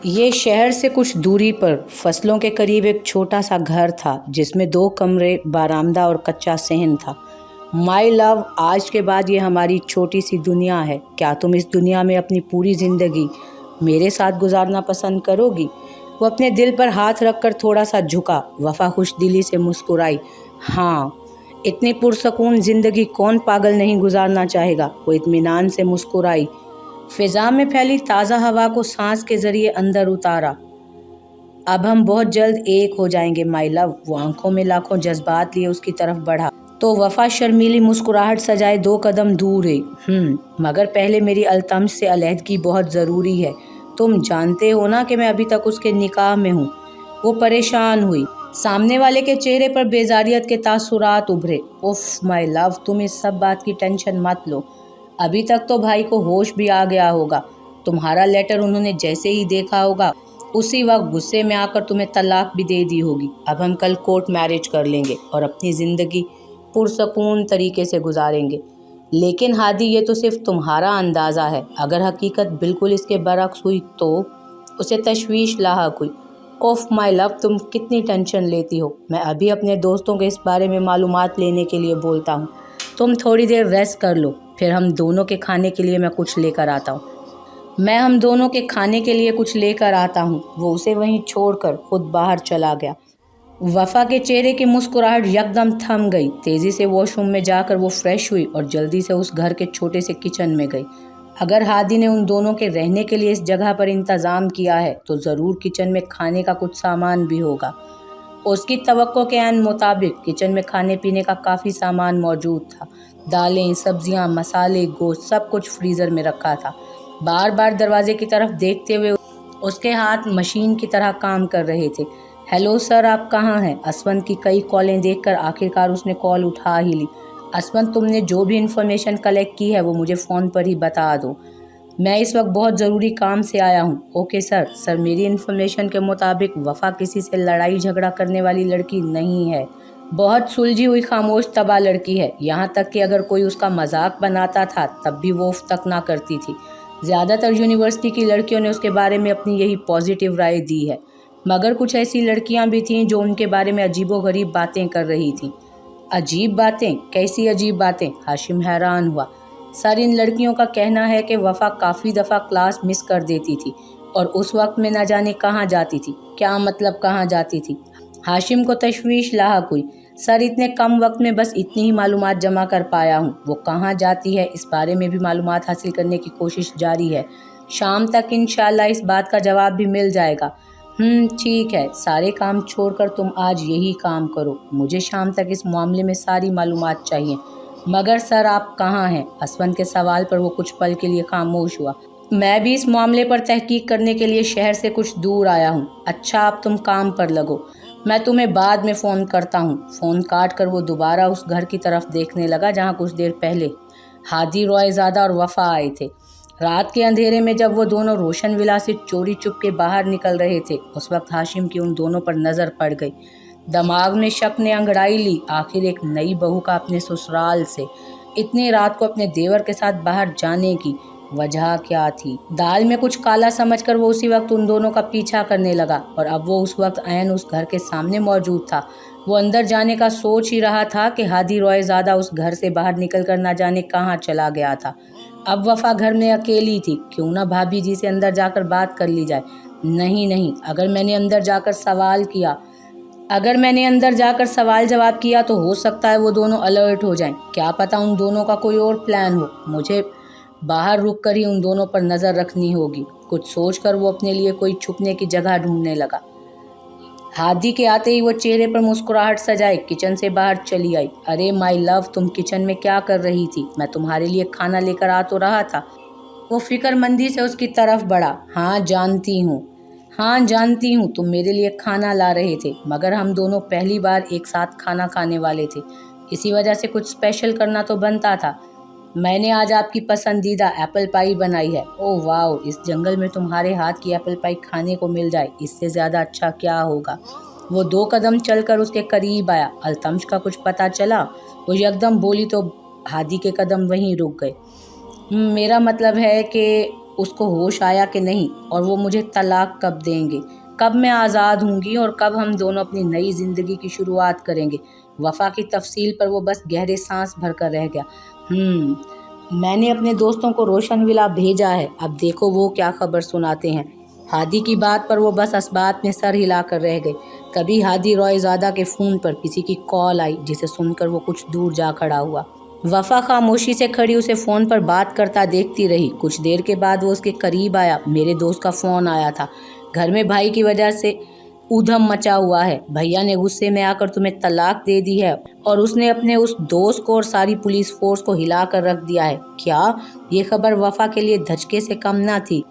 یہ شہر سے کچھ دوری پر فصلوں کے قریب ایک چھوٹا سا گھر تھا جس میں 2 کمرے، برآمدہ اور کچا صحن تھا۔ مائی لو، آج کے بعد یہ ہماری چھوٹی سی دنیا ہے۔ کیا تم اس دنیا میں اپنی پوری زندگی میرے ساتھ گزارنا پسند کرو گی؟ وہ اپنے دل پر ہاتھ رکھ کر تھوڑا سا جھکا۔ وفا خوش دلی سے مسکرائی۔ ہاں، اتنی پرسکون زندگی کون پاگل نہیں گزارنا چاہے گا؟ وہ اطمینان سے مسکرائی۔ فضا میں پھیلی تازہ ہوا کو سانس کے ذریعے اندر اتارا۔ اب ہم بہت جلد ایک ہو جائیں گے مائی لو۔ وہ آنکھوں میں لاکھوں جذبات لیے اس کی طرف بڑھا تو وفا شرمیلی مسکراہٹ سجائے 2 قدم دور ہوئی۔ مگر پہلے میری التمش سے علیحدگی بہت ضروری ہے۔ تم جانتے ہو نا کہ میں ابھی تک اس کے نکاح میں ہوں۔ وہ پریشان ہوئی۔ سامنے والے کے چہرے پر بیزاریت کے تاثرات ابھرے۔ اف مائی لو، تم اس سب بات کی ٹینشن مت لو۔ ابھی تک تو بھائی کو ہوش بھی آ گیا ہوگا۔ تمہارا لیٹر انہوں نے جیسے ہی دیکھا ہوگا اسی وقت غصے میں آ کر تمہیں طلاق بھی دے دی ہوگی۔ اب ہم کل کورٹ میرج کر لیں گے اور اپنی زندگی پرسکون طریقے سے گزاریں گے۔ لیکن ہادی، یہ تو صرف تمہارا اندازہ ہے۔ اگر حقیقت بالکل اس کے برعکس ہوئی تو؟ اسے تشویش لاحق ہوئی۔ اوف مائی لو، تم کتنی ٹینشن لیتی ہو۔ میں ابھی اپنے دوستوں کے اس بارے میں معلومات لینے کے لیے بولتا ہوں۔ تم تھوڑی دیر ریسٹ کر لو، پھر ہم دونوں کے کھانے کے لیے میں کچھ لے کر آتا ہوں۔ وہ اسے وہیں چھوڑ کر خود باہر چلا گیا۔ وفا کے چہرے کی مسکراہٹ یکدم تھم گئی۔ تیزی سے واش روم میں جا کر وہ فریش ہوئی اور جلدی سے اس گھر کے چھوٹے سے کچن میں گئی۔ اگر ہادی نے ان دونوں کے رہنے کے لیے اس جگہ پر انتظام کیا ہے تو ضرور کچن میں کھانے کا کچھ سامان بھی ہوگا۔ اس کی توقع کے عین مطابق کچن میں کھانے پینے کا کافی سامان موجود تھا۔ دالیں، سبزیاں، مسالے، گوشت، سب کچھ فریزر میں رکھا تھا۔ بار بار دروازے کی طرف دیکھتے ہوئے اس کے ہاتھ مشین کی طرح کام کر رہے تھے۔ ہیلو سر، آپ کہاں ہیں؟ اسونت کی کئی کالیں دیکھ کر آخرکار اس نے کال اٹھا ہی لی۔ اسونت، تم نے جو بھی انفارمیشن کلیکٹ کی ہے وہ مجھے فون پر ہی بتا دو۔ میں اس وقت بہت ضروری کام سے آیا ہوں۔ Okay sir. سر، میری انفارمیشن کے مطابق وفا کسی سے لڑائی جھگڑا کرنے والی لڑکی نہیں ہے۔ بہت سلجھی ہوئی خاموش طبع لڑکی ہے۔ یہاں تک کہ اگر کوئی اس کا مذاق بناتا تھا تب بھی وہ اف تک نہ کرتی تھی۔ زیادہ تر یونیورسٹی کی لڑکیوں نے اس کے بارے میں اپنی یہی پازیٹیو رائے دی ہے، مگر کچھ ایسی لڑکیاں بھی تھیں جو ان کے بارے میں عجیب و غریب باتیں کر رہی تھیں۔ عجیب باتیں؟ کیسی عجیب باتیں؟ ہاشم حیران ہوا۔ سر، ان لڑکیوں کا کہنا ہے کہ وفا کافی دفعہ کلاس مس کر دیتی تھی اور اس وقت میں نہ جانے کہاں جاتی تھی۔ کیا مطلب کہاں جاتی تھی؟ ہاشم کو تشویش لاحق ہوئی۔ سر، اتنے کم وقت میں بس اتنی ہی معلومات جمع کر پایا ہوں۔ وہ کہاں جاتی ہے اس بارے میں بھی معلومات حاصل کرنے کی کوشش جاری ہے۔ شام تک انشاءاللہ اس بات کا جواب بھی مل جائے گا۔ ٹھیک ہے، سارے کام چھوڑ کر تم آج یہی کام کرو۔ مجھے شام تک اس معاملے میں ساری معلومات چاہیے۔ مگر سر، آپ کہاں ہیں؟ اسونت کے سوال پر وہ کچھ پل کے لیے خاموش ہوا۔ میں بھی اس معاملے پر تحقیق کرنے کے لیے شہر سے کچھ دور آیا ہوں۔ اچھا، اب تم کام پر لگو، میں تمہیں بعد میں فون کرتا ہوں۔ فون کاٹ کر وہ دوبارہ اس گھر کی طرف دیکھنے لگا جہاں کچھ دیر پہلے ہادی روئے زادہ اور وفا آئے تھے۔ رات کے اندھیرے میں جب وہ دونوں روشن ولا سے چوری چپ کے باہر نکل رہے تھے اس وقت ہاشم کی ان دونوں پر نظر پڑ گئی۔ دماغ میں شک نے انگڑائی لی۔ آخر ایک نئی بہو کا اپنے سسرال سے اتنی رات کو اپنے دیور کے ساتھ باہر جانے کی وجہ کیا تھی؟ دال میں کچھ کالا سمجھ کر وہ اسی وقت ان دونوں کا پیچھا کرنے لگا اور اب وہ اس وقت عین اس گھر کے سامنے موجود تھا۔ وہ اندر جانے کا سوچ ہی رہا تھا کہ ہادی روئے زادہ اس گھر سے باہر نکل کر نہ جانے کہاں چلا گیا تھا۔ اب وفا گھر میں اکیلی تھی۔ کیوں نہ بھابھی جی سے اندر جا کر بات کر لی جائے۔ نہیں، اگر میں نے اندر جا کر سوال جواب کیا تو ہو سکتا ہے وہ دونوں الرٹ ہو جائیں۔ کیا پتہ ان دونوں کا کوئی اور پلان ہو۔ مجھے باہر رک کر ہی ان دونوں پر نظر رکھنی ہوگی۔ کچھ سوچ کر وہ اپنے لیے کوئی چھپنے کی جگہ ڈھونڈنے لگا۔ ہادی کے آتے ہی وہ چہرے پر مسکراہٹ سجائے کچن سے باہر چلی آئی۔ ارے مائی لو، تم کچن میں کیا کر رہی تھی؟ میں تمہارے لیے کھانا لے کر آ تو رہا تھا۔ وہ فکر مندی سے اس کی طرف بڑھا۔ ہاں جانتی ہوں تم میرے لیے کھانا لا رہے تھے، مگر ہم دونوں پہلی بار ایک ساتھ کھانا کھانے والے تھے، اسی وجہ سے کچھ اسپیشل کرنا تو بنتا تھا۔ میں نے آج آپ کی پسندیدہ ایپل پائی بنائی ہے۔ اوہ واو، اس جنگل میں تمہارے ہاتھ کی ایپل پائی کھانے کو مل جائے اس سے زیادہ اچھا کیا ہوگا۔ وہ 2 قدم چل کر اس کے قریب آیا۔ التمش کا کچھ پتہ چلا؟ وہ یکدم بولی تو ہادی کے قدم وہیں رک گئے۔ میرا مطلب ہے کہ اس کو ہوش آیا کہ نہیں، اور وہ مجھے طلاق کب دیں گے، کب میں آزاد ہوں گی اور کب ہم دونوں اپنی نئی زندگی کی شروعات کریں گے۔ وفا کی تفصیل پر وہ بس گہرے سانس بھر کر رہ گیا۔ میں نے اپنے دوستوں کو روشن ولا بھیجا ہے، اب دیکھو وہ کیا خبر سناتے ہیں۔ ہادی کی بات پر وہ بس اسبات میں سر ہلا کر رہ گئے۔ کبھی ہادی روئے زادہ کے فون پر کسی کی کال آئی جسے سن کر وہ کچھ دور جا کھڑا ہوا۔ وفا خاموشی سے کھڑی اسے فون پر بات کرتا دیکھتی رہی۔ کچھ دیر کے بعد وہ اس کے قریب آیا۔ میرے دوست کا فون آیا تھا، گھر میں بھائی کی وجہ سے ادھم مچا ہوا ہے، بھیا نے غصے میں آ کر تمہیں طلاق دے دی ہے اور اس نے اپنے اس دوست کو اور ساری پولیس فورس کو ہلا کر رکھ دیا ہے۔ کیا؟ یہ خبر وفا کے لیے دھچکے سے کم نہ تھی۔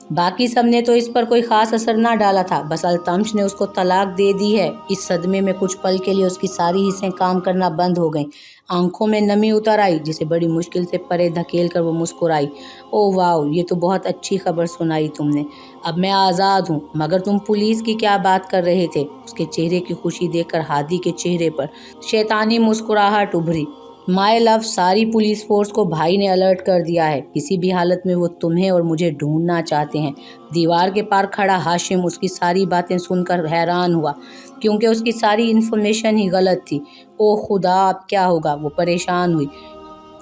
باقی سب نے تو اس پر کوئی خاص اثر نہ ڈالا تھا، بس التمش نے اس کو طلاق دے دی ہے۔ اس صدمے میں کچھ پل کے لیے اس کی ساری حصیں کام کرنا بند ہو گئیں، آنکھوں میں نمی اتر آئی جسے بڑی مشکل سے پرے دھکیل کر وہ مسکرائی۔ او واو، یہ تو بہت اچھی خبر سنائی تم نے، اب میں آزاد ہوں۔ مگر تم پولیس کی کیا بات کر رہے تھے؟ اس کے چہرے کی خوشی دیکھ کر ہادی کے چہرے پر شیطانی مسکراہٹ ابھری۔ مائی لو، ساری پولیس فورس کو بھائی نے الرٹ کر دیا ہے، کسی بھی حالت میں وہ تمہیں اور مجھے ڈھونڈنا چاہتے ہیں۔ دیوار کے پار کھڑا ہاشم اس کی ساری باتیں سن کر حیران ہوا، کیونکہ اس کی ساری انفارمیشن ہی غلط تھی۔ او خدا، اب کیا ہوگا؟ وہ پریشان ہوئی۔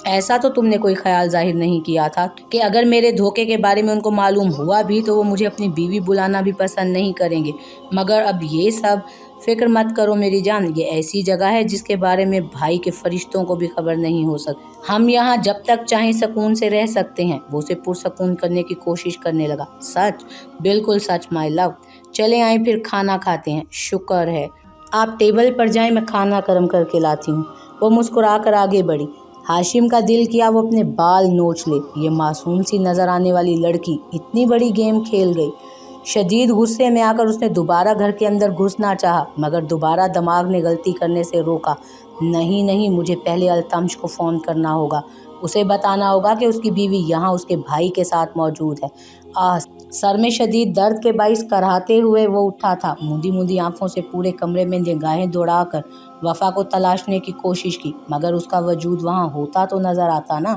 ایسا تو تم نے کوئی خیال ظاہر نہیں کیا تھا کہ اگر میرے دھوکے کے بارے میں ان کو معلوم ہوا بھی تو وہ مجھے اپنی بیوی بلانا بھی پسند نہیں کریں گے، مگر اب یہ سب فکر مت کرو میری جان، یہ ایسی جگہ ہے جس کے بارے میں بھائی کے فرشتوں کو بھی خبر نہیں ہو سکتی۔ ہم یہاں جب تک چاہیں سکون سے رہ سکتے ہیں۔ وہ اسے پرسکون کرنے کی کوشش کرنے لگا۔ سچ؟ بالکل سچ مائی لو۔ چلے آئیں پھر کھانا کھاتے ہیں۔ شکر ہے، آپ ٹیبل پر جائیں، میں کھانا گرم کر کے لاتی ہوں۔ وہ مسکرا کر آگے بڑھی۔ ہاشم کا دل کیا وہ اپنے بال نوچ لے، یہ معصوم سی نظر آنے والی لڑکی اتنی بڑی گیم کھیل گئی۔ شدید غصے میں آ کر اس نے دوبارہ گھر کے اندر گھسنا چاہا، مگر دوبارہ دماغ نے غلطی کرنے سے روکا۔ نہیں، مجھے پہلے التمش کو فون کرنا ہوگا، اسے بتانا ہوگا کہ اس کی بیوی یہاں اس کے بھائی کے ساتھ موجود ہے۔ سر میں شدید درد کے باعث کراہتے ہوئے وہ اٹھا تھا، موندی آنکھوں سے پورے کمرے میں نگاہیں دوڑا کر وفا کو تلاشنے کی کوشش کی، مگر اس کا وجود وہاں ہوتا تو نظر آتا نا۔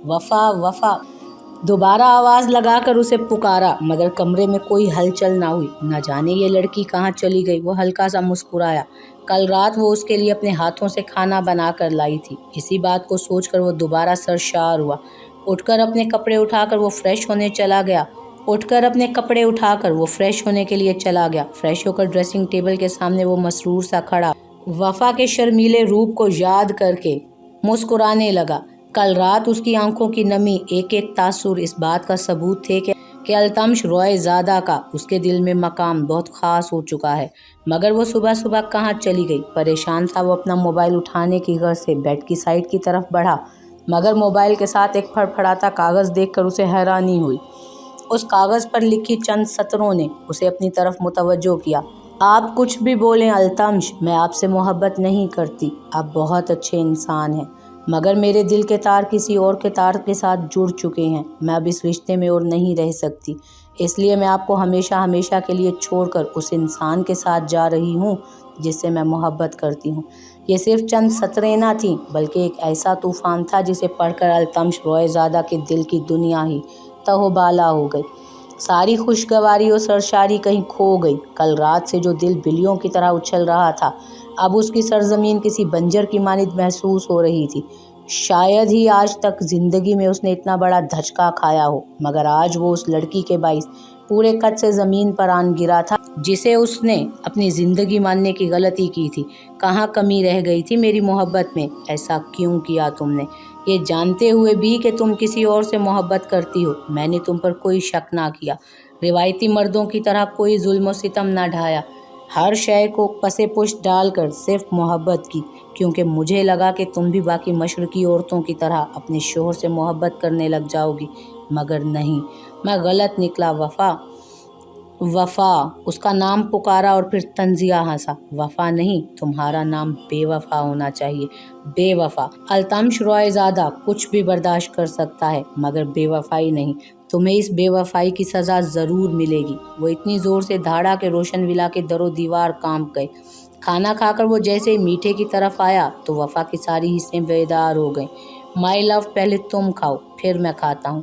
وفا دوبارہ آواز لگا کر اسے پکارا، مگر کمرے میں کوئی ہلچل نہ ہوئی۔ نہ جانے یہ لڑکی کہاں چلی گئی۔ وہ ہلکا سا مسکرایا۔ کل رات وہ اس کے لیے اپنے ہاتھوں سے کھانا بنا کر لائی تھی۔ اسی بات کو سوچ کر وہ دوبارہ سرشار ہوا۔ اٹھ کر اپنے کپڑے اٹھا کر وہ فریش ہونے کے لیے چلا گیا۔ فریش ہو کر ڈریسنگ ٹیبل کے سامنے وہ مسرور سا کھڑا وفا کے شرمیلے روپ کو یاد کر کے مسکرانے لگا۔ کل رات اس کی آنکھوں کی نمی، ایک تاثر اس بات کا ثبوت تھے کہ التمش روئے زادہ کا اس کے دل میں مقام بہت خاص ہو چکا ہے۔ مگر وہ صبح کہاں چلی گئی؟ پریشان تھا وہ اپنا موبائل اٹھانے کی غرض سے بیڈ کی سائڈ کی طرف بڑھا، مگر موبائل کے ساتھ ایک پھڑپھڑاتا کاغذ دیکھ کر اسے حیرانی ہوئی۔ اس کاغذ پر لکھی چند سطروں نے اسے اپنی طرف متوجہ کیا۔ آپ کچھ بھی بولیں التمش، میں آپ سے محبت نہیں کرتی، آپ بہت اچھے انسان ہیں، مگر میرے دل کے تار کسی اور کے تار کے ساتھ جڑ چکے ہیں، میں اب اس رشتے میں اور نہیں رہ سکتی، اس لیے میں آپ کو ہمیشہ کے لیے چھوڑ کر اس انسان کے ساتھ جا رہی ہوں جس سے میں محبت کرتی ہوں۔ یہ صرف چند سطریں نہ تھیں، بلکہ ایک ایسا طوفان تھا جسے پڑھ کر التمش روئے زادہ کے دل کی دنیا ہی تہو بالا ہو گئی۔ ساری خوشگواری اور سرشاری کہیں کھو گئی۔ کل رات سے جو دل بلیوں کی طرح اچھل رہا تھا، اب اس کی سرزمین کسی بنجر کی مانند محسوس ہو رہی تھی۔ شاید ہی آج تک زندگی میں اس نے اتنا بڑا دھچکا کھایا ہو، مگر آج وہ اس لڑکی کے باعث پورے قد سے زمین پر آن گرا تھا جسے اس نے اپنی زندگی ماننے کی غلطی کی تھی۔ کہاں کمی رہ گئی تھی میری محبت میں؟ ایسا کیوں کیا تم نے؟ یہ جانتے ہوئے بھی کہ تم کسی اور سے محبت کرتی ہو۔ میں نے تم پر کوئی شک نہ کیا، روایتی مردوں کی طرح کوئی ظلم و ستم نہ ڈھایا، ہر شے کو پسے پشت ڈال کر صرف محبت کی، کیونکہ مجھے لگا کہ تم بھی باقی مشرقی عورتوں کی طرح اپنے شوہر سے محبت کرنے لگ جاؤ گی، مگر نہیں، میں غلط نکلا۔ وفا اس کا نام پکارا اور پھر طنزیہ ہنسا۔ وفا نہیں، تمہارا نام بے وفا ہونا چاہیے، بے وفا۔ التمش روئے زادہ کچھ بھی برداشت کر سکتا ہے، مگر بے وفائی نہیں۔ تمہیں اس بے وفائی کی سزا ضرور ملے گی۔ وہ اتنی زور سے دھاڑا کہ روشن ولا کے در و دیوار کانپ گئے۔ کھانا کھا کر وہ جیسے ہی میٹھے کی طرف آیا تو وفا کی ساری حصیں بیدار ہو گئیں۔ مائی لو، پہلے تم کھاؤ، پھر میں کھاتا ہوں۔